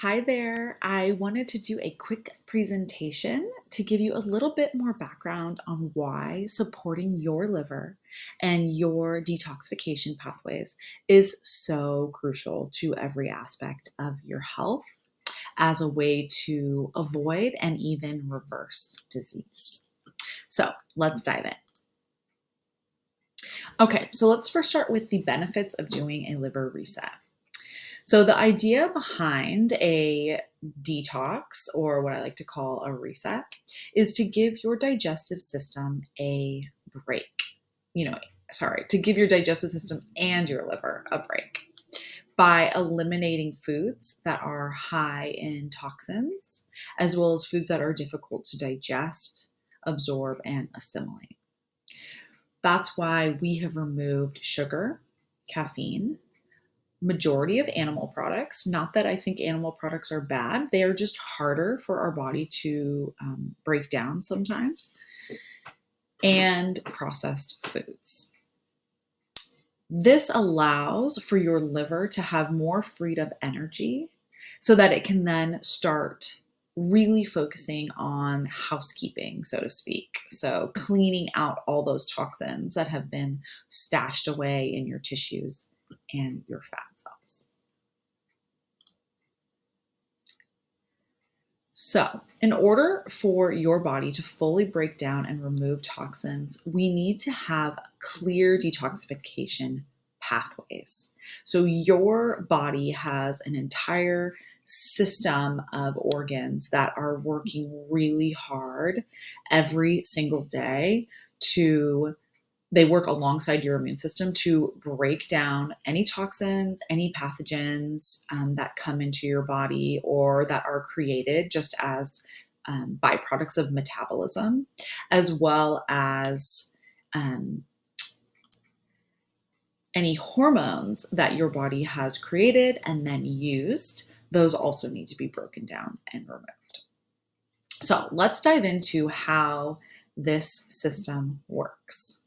Hi there. I wanted to do a quick presentation to give you a little bit more background on why supporting your liver and your detoxification pathways is so crucial to every aspect of your health as a way to avoid and even reverse disease. So let's dive in. Okay, so let's first start with the benefits of doing a liver reset. So, the idea behind a detox, or what I like to call a reset, is to give your digestive system a break. To give your digestive system and your liver a break by eliminating foods that are high in toxins, as well as foods that are difficult to digest, absorb, and assimilate. That's why we have removed sugar, caffeine, majority of animal products. Not that I think animal products are bad, they are just harder for our body to break down sometimes, and processed foods. This allows for your liver to have more freed up energy so that it can then start really focusing on housekeeping, so to speak. So, cleaning out all those toxins that have been stashed away in your tissues and your fat cells. So, in order for your body to fully break down and remove toxins, we need to have clear detoxification pathways. So, your body has an entire system of organs that are working really hard every single day to they work alongside your immune system to break down any toxins, any pathogens that come into your body or that are created just as byproducts of metabolism, as well as um, any hormones that your body has created and then used. Those also need to be broken down and removed. So let's dive into how this system works.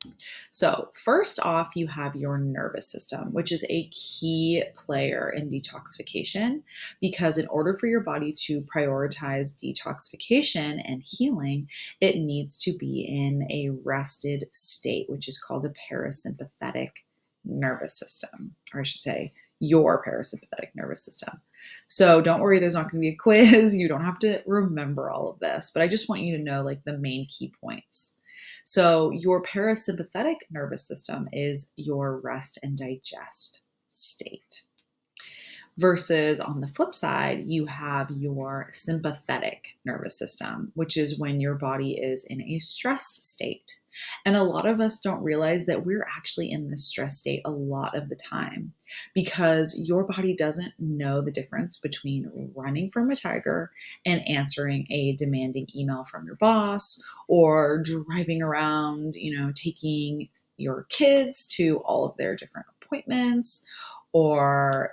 So, first off, you have your nervous system, which is a key player in detoxification because, in order for your body to prioritize detoxification and healing, it needs to be in a rested state, which is called a parasympathetic nervous system, or I should say, your parasympathetic nervous system. So don't worry, there's not going to be a quiz. You don't have to remember all of this, but I just want you to know like the main key points. So your parasympathetic nervous system is your rest and digest state. Versus on the flip side, you have your sympathetic nervous system, which is when your body is in a stressed state. And a lot of us don't realize that we're actually in this stress state a lot of the time because your body doesn't know the difference between running from a tiger and answering a demanding email from your boss or driving around, taking your kids to all of their different appointments or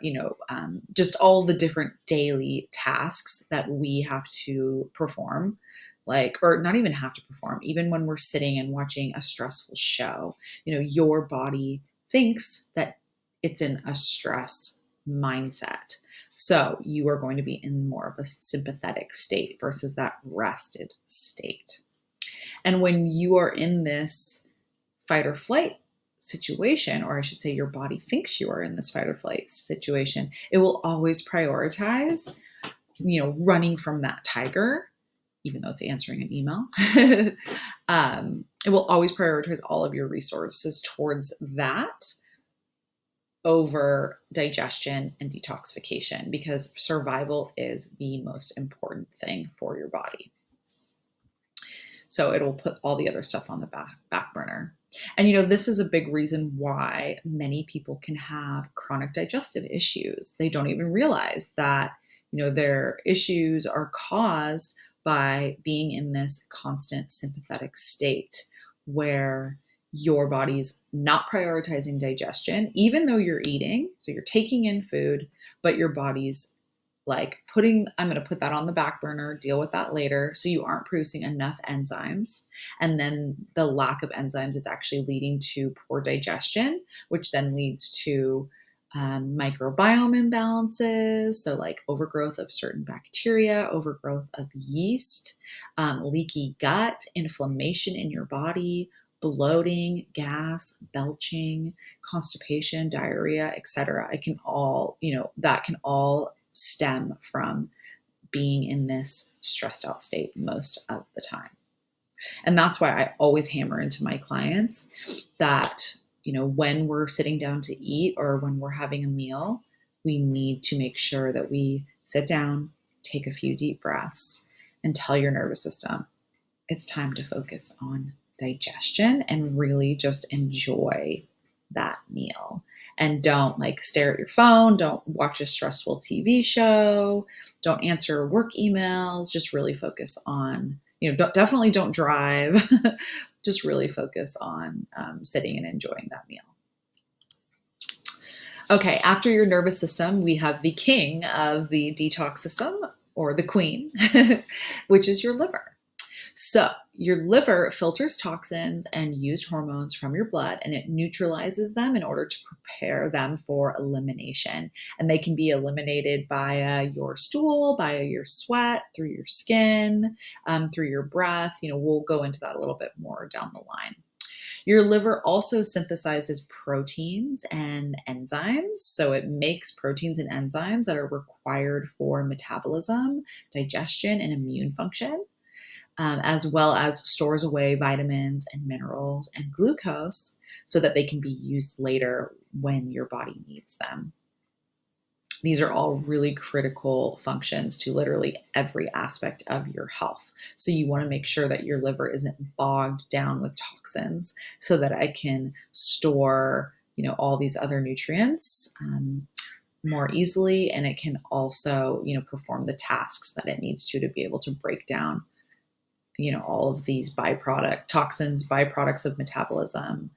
just all the different daily tasks that we have to perform, like, or not even have to perform, even when we're sitting and watching a stressful show. Your body thinks that it's in a stress mindset, so you are going to be in more of a sympathetic state versus that rested state. And when you are in this fight or flight situation, or I should say, your body thinks you are in this fight or flight situation, it will always prioritize, running from that tiger, even though it's answering an email. It will always prioritize all of your resources towards that over digestion and detoxification because survival is the most important thing for your body. So it'll put all the other stuff on the back burner. And this is a big reason why many people can have chronic digestive issues. They don't even realize that, their issues are caused by being in this constant sympathetic state where your body's not prioritizing digestion, even though you're eating. So you're taking in food, but your body's like I'm going to put that on the back burner, deal with that later. So you aren't producing enough enzymes. And then the lack of enzymes is actually leading to poor digestion, which then leads to microbiome imbalances, so like overgrowth of certain bacteria, overgrowth of yeast, leaky gut, inflammation in your body, bloating, gas, belching, constipation, diarrhea, etc. It can all, that can all stem from being in this stressed out state most of the time. And that's why I always hammer into my clients that, when we're sitting down to eat or when we're having a meal, we need to make sure that we sit down, take a few deep breaths, and tell your nervous system it's time to focus on digestion and really just enjoy that meal. And don't like stare at your phone, don't watch a stressful TV show, don't answer work emails, just really focus on, definitely don't drive, just really focus on sitting and enjoying that meal. Okay, after your nervous system, we have the king of the detox system, or the queen, which is your liver. So your liver filters toxins and used hormones from your blood, and it neutralizes them in order to prepare them for elimination. And they can be eliminated via your stool, via your sweat, through your skin, through your breath. We'll go into that a little bit more down the line. Your liver also synthesizes proteins and enzymes. So it makes proteins and enzymes that are required for metabolism, digestion, and immune function. As well as stores away vitamins and minerals and glucose so that they can be used later when your body needs them. These are all really critical functions to literally every aspect of your health. So you want to make sure that your liver isn't bogged down with toxins so that it can store, all these other nutrients more easily, and it can also, perform the tasks that it needs to be able to break down all of these toxins, byproducts of metabolism,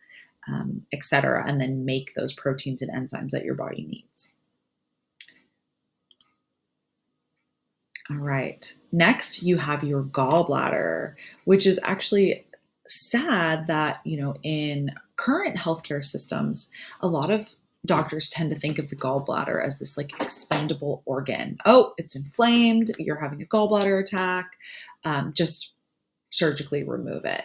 et cetera, and then make those proteins and enzymes that your body needs. All right. Next, you have your gallbladder, which is actually sad that, in current healthcare systems, a lot of doctors tend to think of the gallbladder as this like expendable organ. Oh, it's inflamed. You're having a gallbladder attack. Just surgically remove it.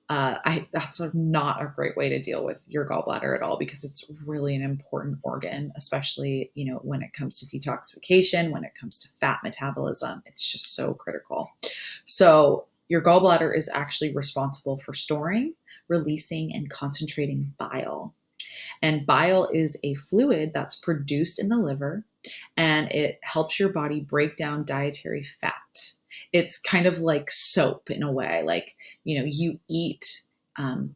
That's not a great way to deal with your gallbladder at all, because it's really an important organ, especially, when it comes to detoxification, when it comes to fat metabolism. It's just so critical. So your gallbladder is actually responsible for storing, releasing, and concentrating bile. And bile is a fluid that's produced in the liver, and it helps your body break down dietary fat. It's kind of like soap in a way. Like, you eat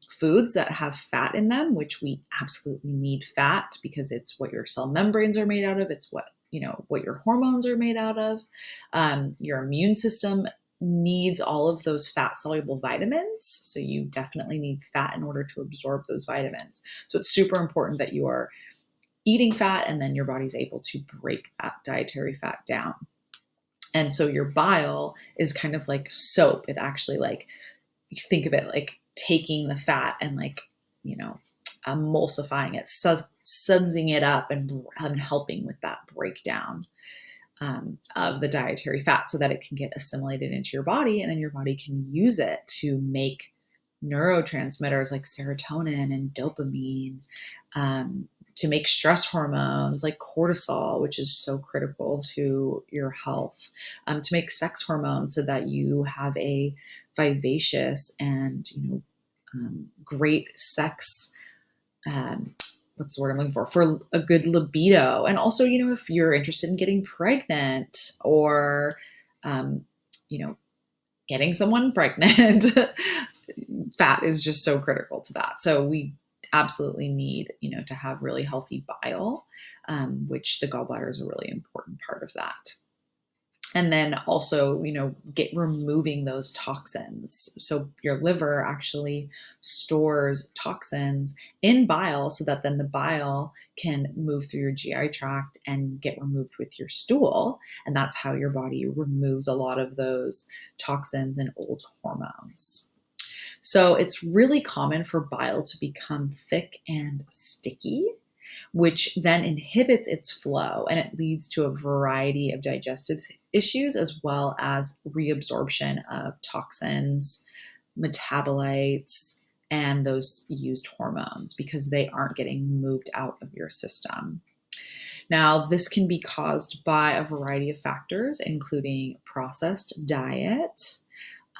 foods that have fat in them, which we absolutely need fat because it's what your cell membranes are made out of. It's what your hormones are made out of. Your immune system needs all of those fat soluble vitamins. So you definitely need fat in order to absorb those vitamins. So it's super important that you are eating fat, and then your body's able to break that dietary fat down. And so your bile is kind of like soap. It actually, like, you think of it like taking the fat and like, emulsifying it, sudsing it up and helping with that breakdown of the dietary fat so that it can get assimilated into your body, and then your body can use it to make neurotransmitters like serotonin and dopamine, to make stress hormones like cortisol, which is so critical to your health, to make sex hormones so that you have a vivacious and, great sex, what's the word I'm looking for a good libido. And also, if you're interested in getting pregnant or, getting someone pregnant, fat is just so critical to that. So we absolutely need, to have really healthy bile, which the gallbladder is a really important part of that. And then also, removing those toxins. So your liver actually stores toxins in bile so that then the bile can move through your GI tract and get removed with your stool. And that's how your body removes a lot of those toxins and old hormones. So it's really common for bile to become thick and sticky. which then inhibits its flow, and it leads to a variety of digestive issues as well as reabsorption of toxins, metabolites, and those used hormones because they aren't getting moved out of your system. Now, this can be caused by a variety of factors, including processed diet,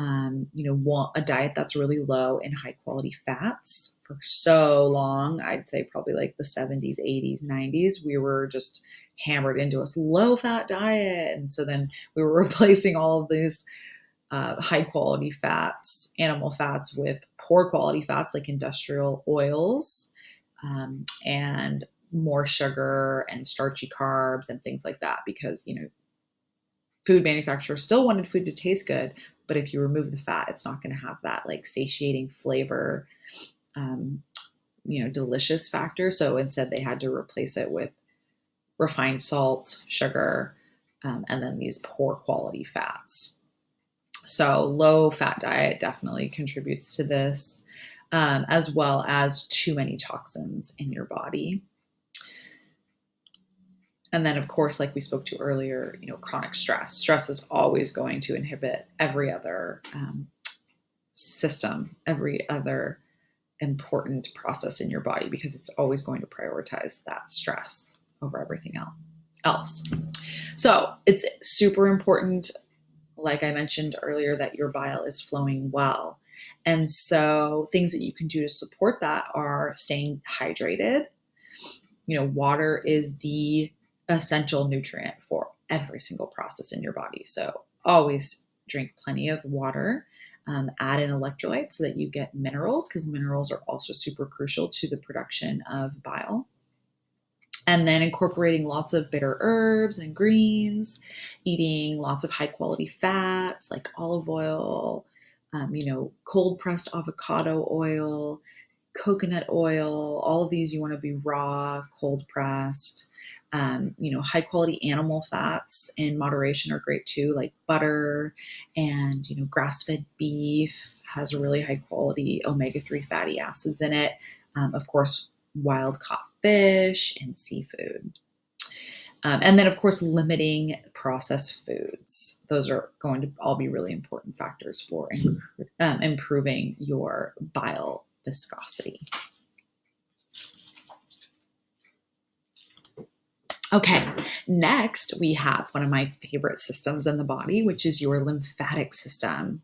a diet that's really low in high quality fats. For so long, I'd say probably like the 70s, 80s, 90s, we were just hammered into this low fat diet. And so then we were replacing all of these high quality fats, animal fats, with poor quality fats like industrial oils, and more sugar and starchy carbs and things like that, because food manufacturers still wanted food to taste good, but if you remove the fat, it's not going to have that like satiating flavor, delicious factor. So instead they had to replace it with refined salt, sugar, and then these poor quality fats. So low fat diet definitely contributes to this, as well as too many toxins in your body. And then, of course, like we spoke to earlier, chronic stress. Stress is always going to inhibit every other system, every other important process in your body, because it's always going to prioritize that stress over everything else. So it's super important, like I mentioned earlier, that your bile is flowing well. And so things that you can do to support that are staying hydrated. Water is the essential nutrient for every single process in your body. So always drink plenty of water. Add in electrolytes so that you get minerals, because minerals are also super crucial to the production of bile. And then incorporating lots of bitter herbs and greens, eating lots of high quality fats like olive oil, cold pressed avocado oil, coconut oil. All of these you want to be raw, cold pressed. High quality animal fats in moderation are great too, like butter, and grass-fed beef has really high quality omega-3 fatty acids in it. Of course, wild caught fish and seafood. And then, of course, limiting processed foods. Those are going to all be really important factors for improving your bile viscosity. Okay, next we have one of my favorite systems in the body, which is your lymphatic system.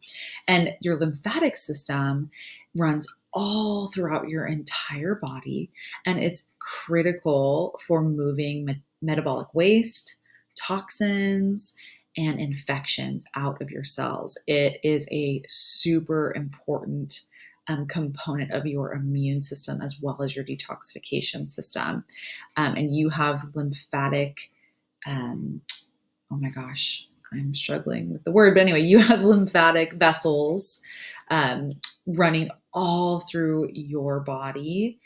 And your lymphatic system runs all throughout your entire body, and it's critical for moving metabolic waste, toxins, and infections out of your cells. It is a super important component of your immune system as well as your detoxification system. And you have lymphatic, oh my gosh, I'm struggling with the word, but anyway, you have lymphatic vessels running all through your body,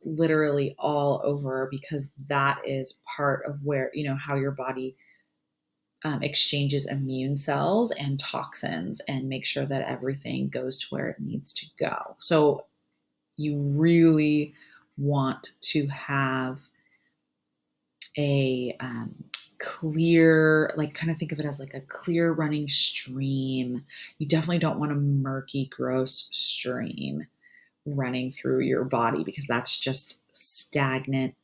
literally all over, because that is part of where, how your body exchanges immune cells and toxins and make sure that everything goes to where it needs to go. So you really want to have a clear, like kind of think of it as like a clear running stream. You definitely don't want a murky, gross stream running through your body, because that's just stagnant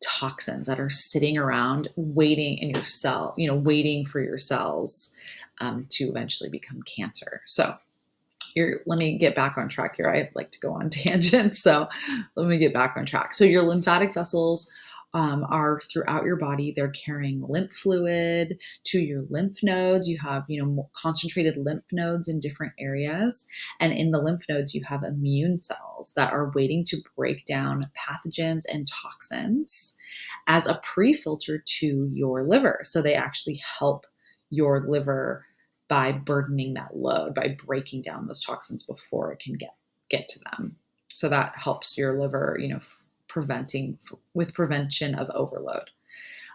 toxins that are sitting around waiting in your cell, waiting for your cells to eventually become cancer. So let me get back on track here. I like to go on tangents. So let me get back on track. So your lymphatic vessels are throughout your body. They're carrying lymph fluid to your lymph nodes. You have, more concentrated lymph nodes in different areas. And in the lymph nodes, you have immune cells that are waiting to break down pathogens and toxins as a pre-filter to your liver. So they actually help your liver by burdening that load, by breaking down those toxins before it can get to them. So that helps your liver, prevention of overload.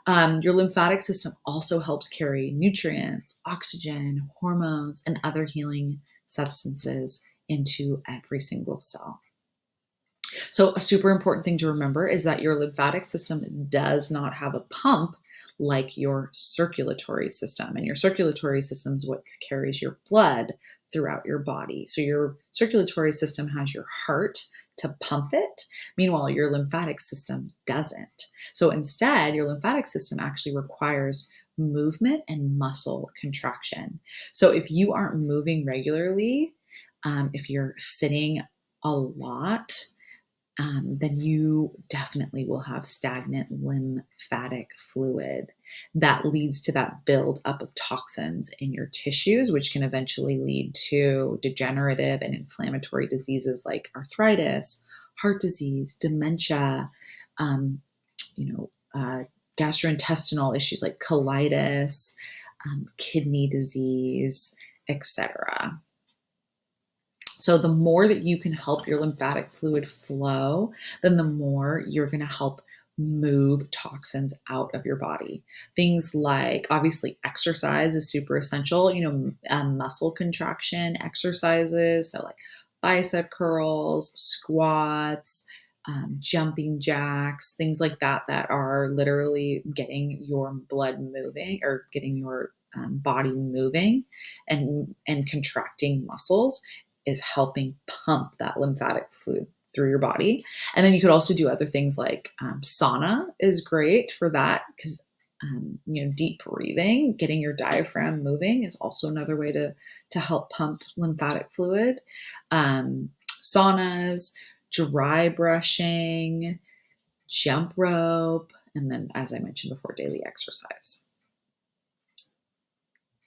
Your lymphatic system also helps carry nutrients, oxygen, hormones, and other healing substances into every single cell. So, a super important thing to remember is that your lymphatic system does not have a pump like your circulatory system. And your circulatory system is what carries your blood throughout your body. So, your circulatory system has your heart to pump it. Meanwhile, your lymphatic system doesn't. So, instead, your lymphatic system actually requires movement and muscle contraction. So, if you aren't moving regularly, if you're sitting a lot, then you definitely will have stagnant lymphatic fluid that leads to that build up of toxins in your tissues, which can eventually lead to degenerative and inflammatory diseases like arthritis, heart disease, dementia, um, you know, gastrointestinal issues like colitis, kidney disease, etc. So the more that you can help your lymphatic fluid flow, then the more you're going to help move toxins out of your body. Things like obviously exercise is super essential, muscle contraction exercises. So like bicep curls, squats, jumping jacks, things like that, that are literally getting your blood moving or getting your body moving and contracting muscles is helping pump that lymphatic fluid through your body. And then you could also do other things like sauna is great for that because deep breathing, getting your diaphragm moving is also another way to help pump lymphatic fluid. Saunas, dry brushing, jump rope, and then, as I mentioned before, daily exercise.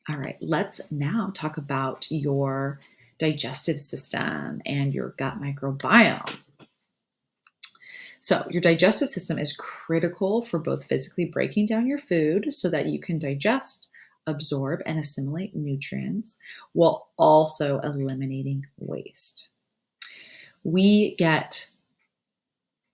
All right, let's now talk about your digestive system and your gut microbiome. So, your digestive system is critical for both physically breaking down your food so that you can digest, absorb, and assimilate nutrients while also eliminating waste. We get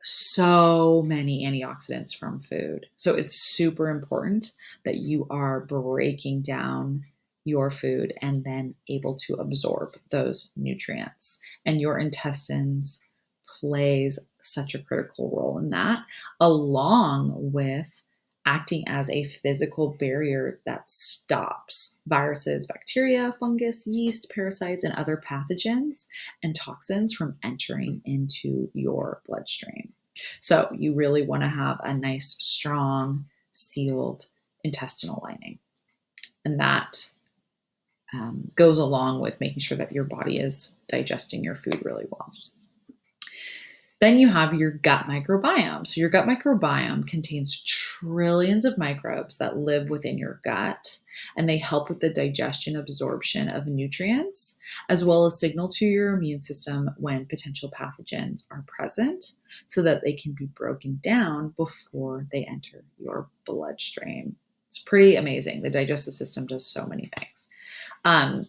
so many antioxidants from food. So it's super important that you are breaking down your food and then able to absorb those nutrients. And your intestines plays such a critical role in that, along with acting as a physical barrier that stops viruses, bacteria, fungus, yeast, parasites, and other pathogens and toxins from entering into your bloodstream. So you really want to have a nice, strong, sealed intestinal lining. And that goes along with making sure that your body is digesting your food really well. Then you have your gut microbiome. So your gut microbiome contains trillions of microbes that live within your gut, and they help with the digestion, absorption of nutrients, as well as signal to your immune system when potential pathogens are present so that they can be broken down before they enter your bloodstream. It's pretty amazing. The digestive system does so many things.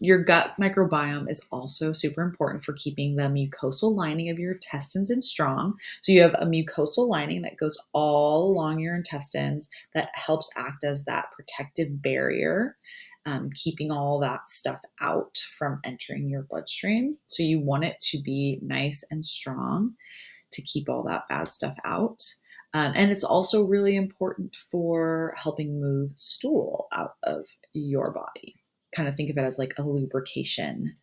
Your gut microbiome is also super important for keeping the mucosal lining of your intestines in strong. So you have a mucosal lining that goes all along your intestines that helps act as that protective barrier, keeping all that stuff out from entering your bloodstream. So you want it to be nice and strong to keep all that bad stuff out. And it's also really important for helping move stool out of your body. Kind of think of it as like a lubrication.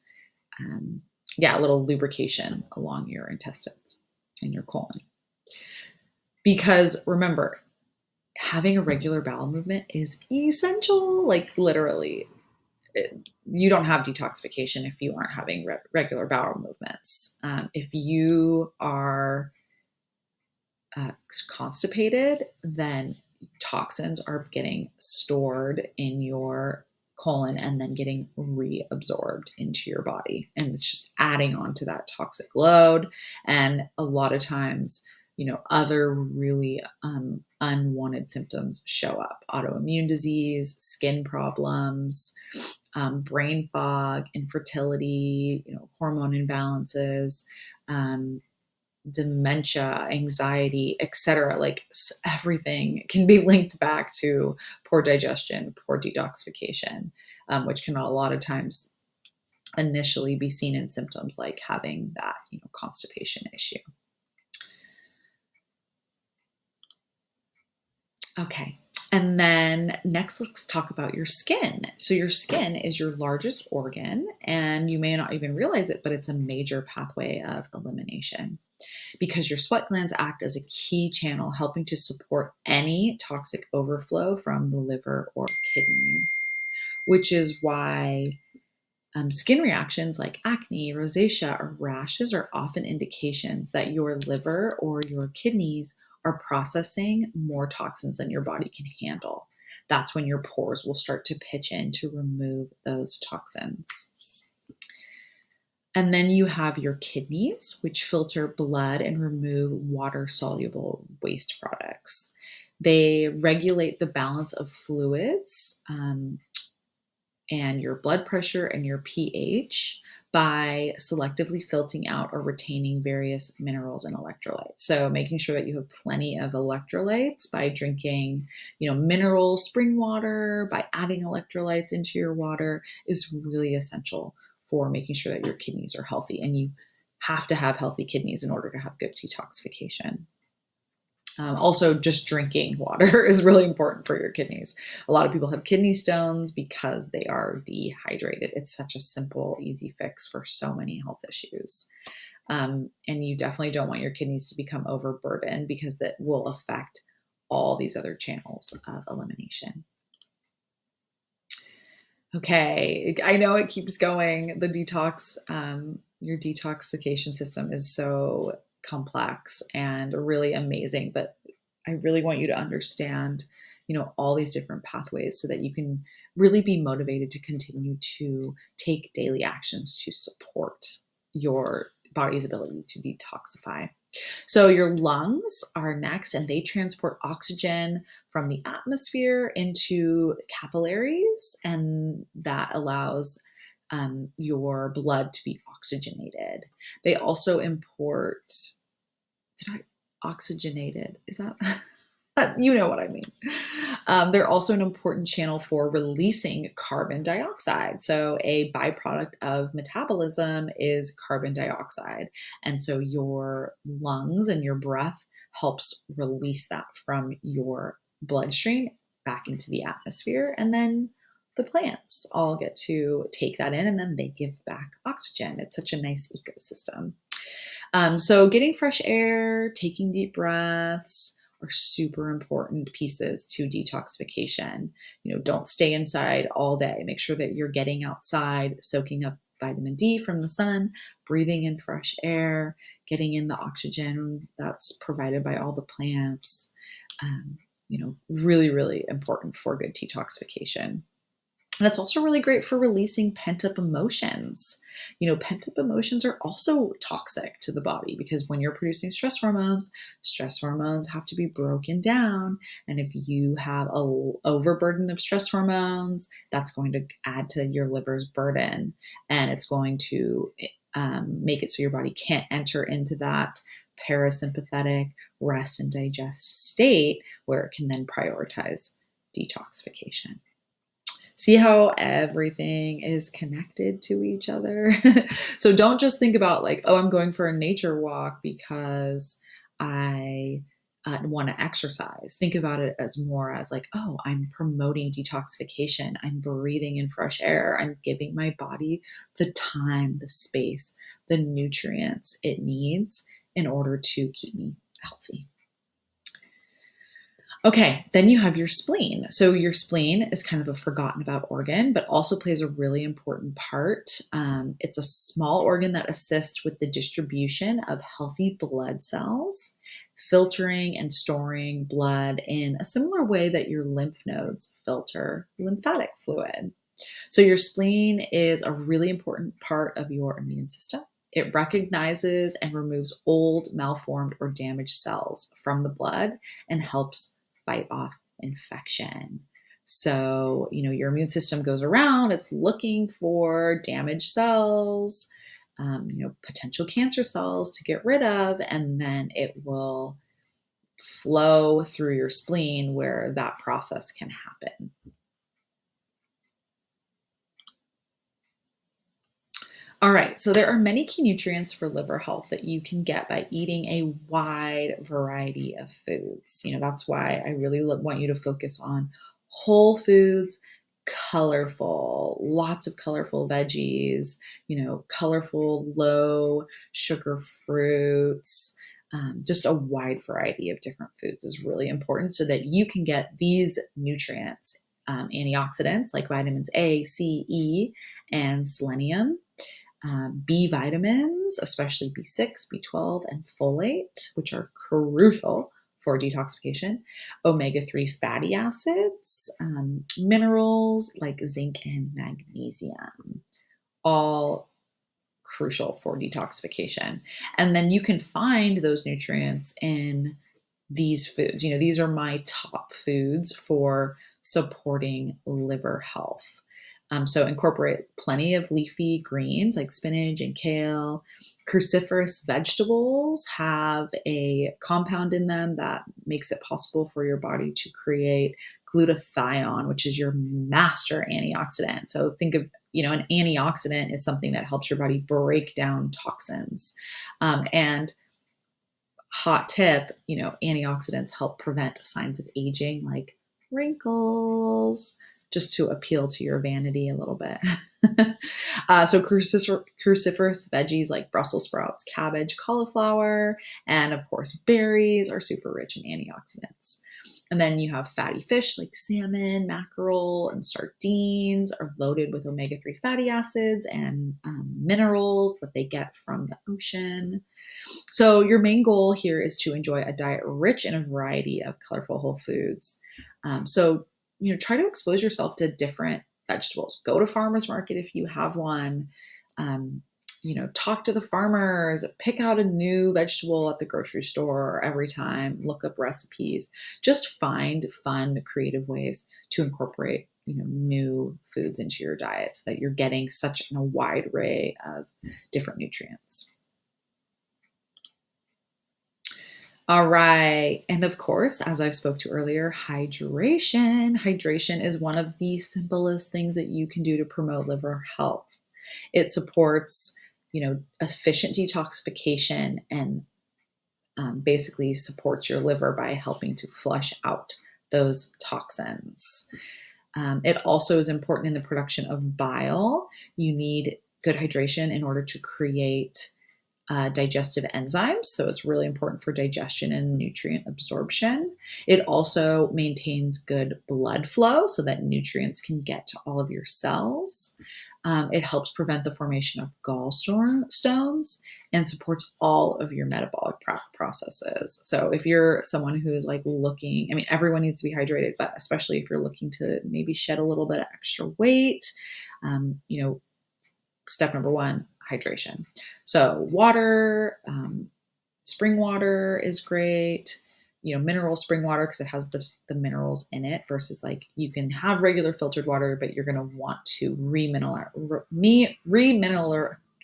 A little lubrication along your intestines and your colon. Because remember, having a regular bowel movement is essential. Like literally, you don't have detoxification if you aren't having regular bowel movements. If you are constipated, then toxins are getting stored in your colon and then getting reabsorbed into your body. And it's just adding on to that toxic load. And a lot of times, other really unwanted symptoms show up: autoimmune disease, skin problems, brain fog, infertility, hormone imbalances, dementia, anxiety, etc. Like everything can be linked back to poor digestion, poor detoxification, which can a lot of times initially be seen in symptoms like having that constipation issue. Okay. And then next, let's talk about your skin. So, your skin is your largest organ, and you may not even realize it, but it's a major pathway of elimination because your sweat glands act as a key channel helping to support any toxic overflow from the liver or kidneys, which is why skin reactions like acne, rosacea, or rashes are often indications that your liver or your kidneys are processing more toxins than your body can handle. That's when your pores will start to pitch in to remove those toxins. And then you have your kidneys, which filter blood and remove water soluble waste products. They regulate the balance of fluids, and your blood pressure and your pH by selectively filtering out or retaining various minerals and electrolytes. So making sure that you have plenty of electrolytes by drinking, mineral spring water, by adding electrolytes into your water is really essential for making sure that your kidneys are healthy. And you have to have healthy kidneys in order to have good detoxification. Also, just drinking water is really important for your kidneys. A lot of people have kidney stones because they are dehydrated. It's such a simple, easy fix for so many health issues. And you definitely don't want your kidneys to become overburdened because that will affect all these other channels of elimination. Okay, I know it keeps going. The detox, your detoxification system is so complex and really amazing, but I really want you to understand, all these different pathways so that you can really be motivated to continue to take daily actions to support your body's ability to detoxify. So your lungs are next, and they transport oxygen from the atmosphere into capillaries, and that allows your blood to be oxygenated. They also import, oxygenated? Is that? You know what I mean. They're also an important channel for releasing carbon dioxide. So, a byproduct of metabolism is carbon dioxide. And so, your lungs and your breath helps release that from your bloodstream back into the atmosphere. And then the plants all get to take that in and then they give back oxygen. It's such a nice ecosystem. So, getting fresh air, taking deep breaths, are super important pieces to detoxification. Don't stay inside all day. Make sure that you're getting outside, soaking up vitamin D from the sun, breathing in fresh air, getting in the oxygen that's provided by all the plants. Really, really important for good detoxification. And it's also really great for releasing pent-up emotions. Pent-up emotions are also toxic to the body because when you're producing stress hormones have to be broken down. And if you have an overburden of stress hormones, that's going to add to your liver's burden. And it's going to make it so your body can't enter into that parasympathetic rest and digest state where it can then prioritize detoxification. See how everything is connected to each other? So don't just think about like, oh, I'm going for a nature walk because I want to exercise. Think about it as more as like, oh, I'm promoting detoxification. I'm breathing in fresh air. I'm giving my body the time, the space, the nutrients it needs in order to keep me healthy. Okay, then you have your spleen. So your spleen is kind of a forgotten about organ, but also plays a really important part. It's a small organ that assists with the distribution of healthy blood cells, filtering and storing blood in a similar way that your lymph nodes filter lymphatic fluid. So your spleen is a really important part of your immune system. It recognizes and removes old, malformed, or damaged cells from the blood and helps fight off infection. So, your immune system goes around, it's looking for damaged cells, potential cancer cells to get rid of, and then it will flow through your spleen where that process can happen. All right, so there are many key nutrients for liver health that you can get by eating a wide variety of foods. That's why I really want you to focus on whole foods, colorful, lots of colorful veggies, colorful, low sugar fruits. Just a wide variety of different foods is really important so that you can get these nutrients, antioxidants like vitamins A, C, E, and selenium, B vitamins, especially B6, B12, and folate, which are crucial for detoxification, omega-3 fatty acids, minerals like zinc and magnesium, all crucial for detoxification. And then you can find those nutrients in these foods. These are my top foods for supporting liver health. So incorporate plenty of leafy greens like spinach and kale. Cruciferous vegetables have a compound in them that makes it possible for your body to create glutathione, which is your master antioxidant. So think of, an antioxidant is something that helps your body break down toxins. And hot tip, antioxidants help prevent signs of aging like wrinkles, just to appeal to your vanity a little bit. So cruciferous veggies like Brussels sprouts, cabbage, cauliflower, and of course berries are super rich in antioxidants. And then you have fatty fish like salmon, mackerel, and sardines are loaded with omega-3 fatty acids and minerals that they get from the ocean. So your main goal here is to enjoy a diet rich in a variety of colorful whole foods. So try to expose yourself to different vegetables. Go to farmers market if you have one. Talk to the farmers, pick out a new vegetable at the grocery store every time, look up recipes, just find fun, creative ways to incorporate, new foods into your diet so that you're getting such a wide array of different nutrients. All right. And of course, as I spoke to earlier, hydration. Hydration is one of the simplest things that you can do to promote liver health. It supports, efficient detoxification and basically supports your liver by helping to flush out those toxins. It also is important in the production of bile. You need good hydration in order to create digestive enzymes. So it's really important for digestion and nutrient absorption. It also maintains good blood flow so that nutrients can get to all of your cells. It helps prevent the formation of gallstones and supports all of your metabolic processes. So if you're someone who's looking, everyone needs to be hydrated, but especially if you're looking to maybe shed a little bit of extra weight, step number one, hydration. So water, spring water is great. Mineral spring water because it has the minerals in it versus you can have regular filtered water, but you're going to want to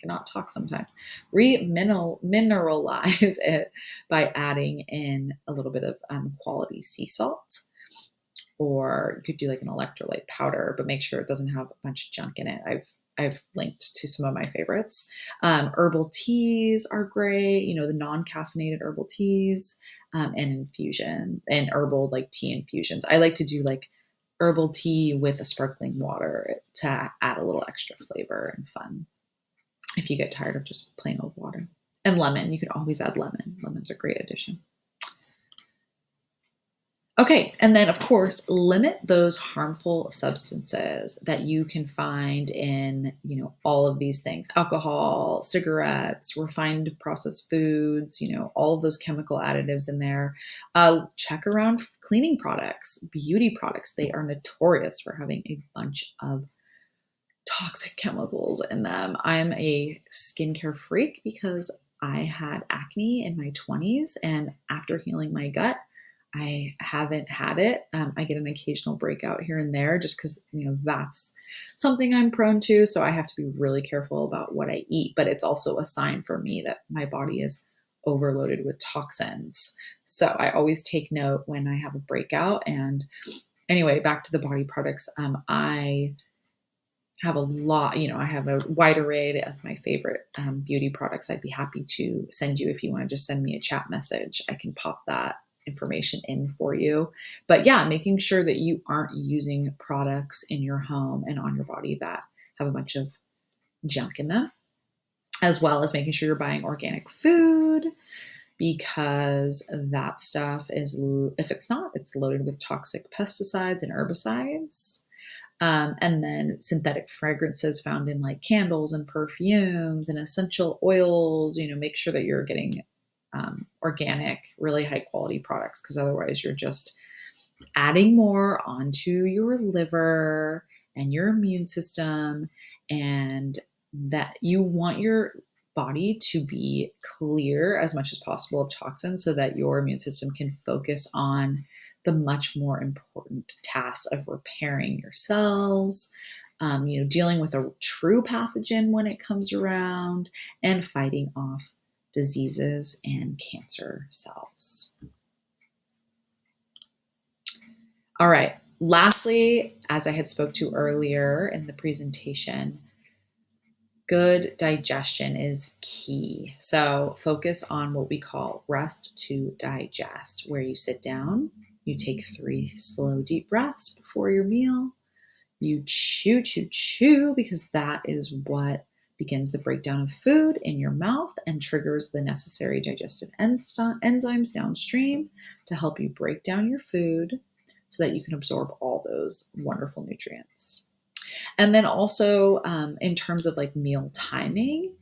cannot talk sometimes, remineralize it by adding in a little bit of quality sea salt. Or you could do an electrolyte powder, but make sure it doesn't have a bunch of junk in it. I've linked to some of my favorites. Herbal teas are great, the non-caffeinated herbal teas, and infusion and herbal tea infusions. I like to do herbal tea with a sparkling water to add a little extra flavor and fun if you get tired of just plain old water. And lemon, you can always add lemon. Lemon's a great addition. Okay, and then of course, limit those harmful substances that you can find in, all of these things: alcohol, cigarettes, refined processed foods, all of those chemical additives in there. Check around cleaning products, beauty products. They are notorious for having a bunch of toxic chemicals in them. I'm a skincare freak because I had acne in my 20s, and after healing my gut, I haven't had it. I get an occasional breakout here and there just because, that's something I'm prone to. So I have to be really careful about what I eat. But it's also a sign for me that my body is overloaded with toxins. So I always take note when I have a breakout. And anyway, back to the body products. I have a lot, I have a wide array of my favorite beauty products. I'd be happy to send you if you want to just send me a chat message. I can pop that information in for you. But yeah, making sure that you aren't using products in your home and on your body that have a bunch of junk in them, as well as making sure you're buying organic food, because that stuff is, if it's not, it's loaded with toxic pesticides and herbicides. And then synthetic fragrances found in like candles and perfumes and essential oils. Make sure that you're getting organic, really high quality products, because otherwise you're just adding more onto your liver and your immune system. And that you want your body to be clear as much as possible of toxins so that your immune system can focus on the much more important task of repairing your cells, dealing with a true pathogen when it comes around, and fighting off diseases and cancer cells. All right. Lastly, as I had spoke to earlier in the presentation, good digestion is key. So focus on what we call rest to digest, where you sit down, you take 3 slow, deep breaths before your meal. You chew, chew, chew, because that is what begins the breakdown of food in your mouth and triggers the necessary digestive enzymes downstream to help you break down your food so that you can absorb all those wonderful nutrients. And then also in terms of like meal timing,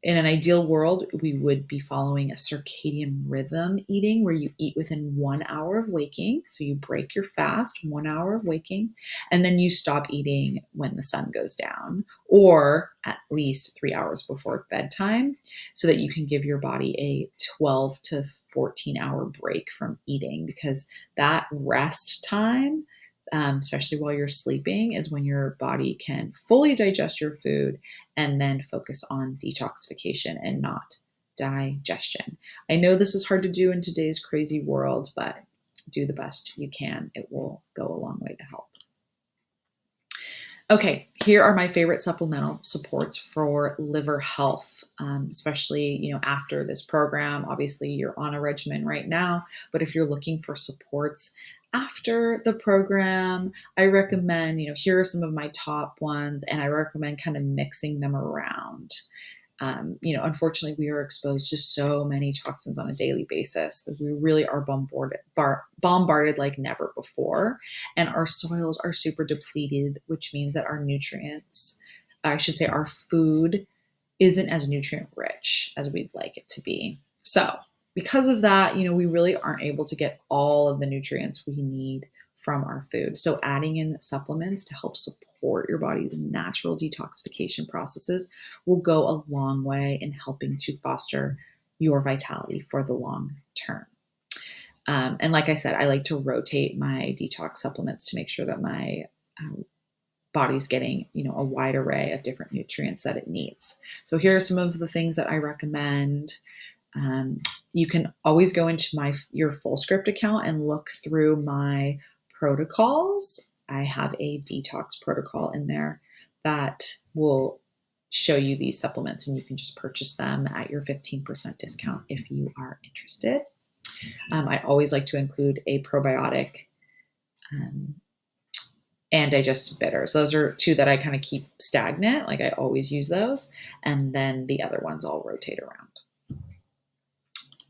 in an ideal world, we would be following a circadian rhythm eating where you eat within 1 hour of waking. So you break your fast, 1 hour of waking, and then you stop eating when the sun goes down, or at least 3 hours before bedtime, so that you can give your body a 12 to 14-hour break from eating, because that rest time, especially while you're sleeping, is when your body can fully digest your food and then focus on detoxification and not digestion. I know this is hard to do in today's crazy world, but do the best you can. It will go a long way to help. Okay, here are my favorite supplemental supports for liver health, especially after this program. Obviously, you're on a regimen right now, but if you're looking for supports after the program, I recommend, here are some of my top ones, and I recommend kind of mixing them around. Unfortunately, we are exposed to so many toxins on a daily basis that we really are bombarded like never before. And our soils are super depleted, which means that our nutrients, I should say our food, isn't as nutrient rich as we'd like it to be. So because of that, we really aren't able to get all of the nutrients we need from our food. So adding in supplements to help support your body's natural detoxification processes will go a long way in helping to foster your vitality for the long term. And like I said, I like to rotate my detox supplements to make sure that my body's getting, a wide array of different nutrients that it needs. So here are some of the things that I recommend. You can always go into your FullScript account and look through my protocols. I have a detox protocol in there that will show you these supplements, and you can just purchase them at your 15% discount if you are interested. I always like to include a probiotic and digestive bitters. Those are 2 that I kind of keep stagnant. Like I always use those. And then the other ones I'll rotate around.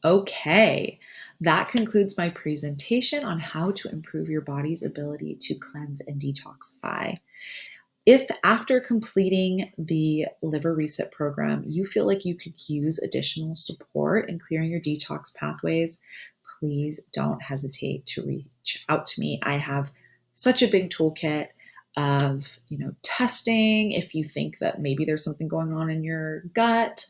Okay, that concludes my presentation on how to improve your body's ability to cleanse and detoxify. If after completing the Liver Reset program, you feel like you could use additional support in clearing your detox pathways, please don't hesitate to reach out to me. I have such a big toolkit of, testing if you think that maybe there's something going on in your gut,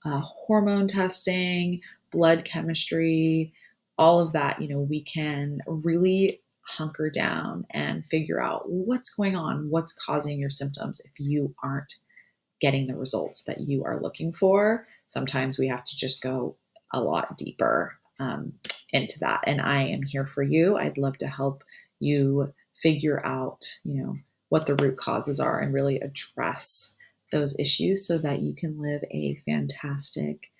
hormone testing, blood chemistry, all of that. We can really hunker down and figure out what's going on, what's causing your symptoms if you aren't getting the results that you are looking for. Sometimes we have to just go a lot deeper into that. And I am here for you. I'd love to help you figure out, what the root causes are and really address those issues so that you can live a fantastic,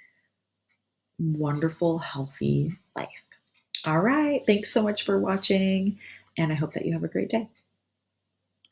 wonderful, healthy life. All right. Thanks so much for watching, and I hope that you have a great day.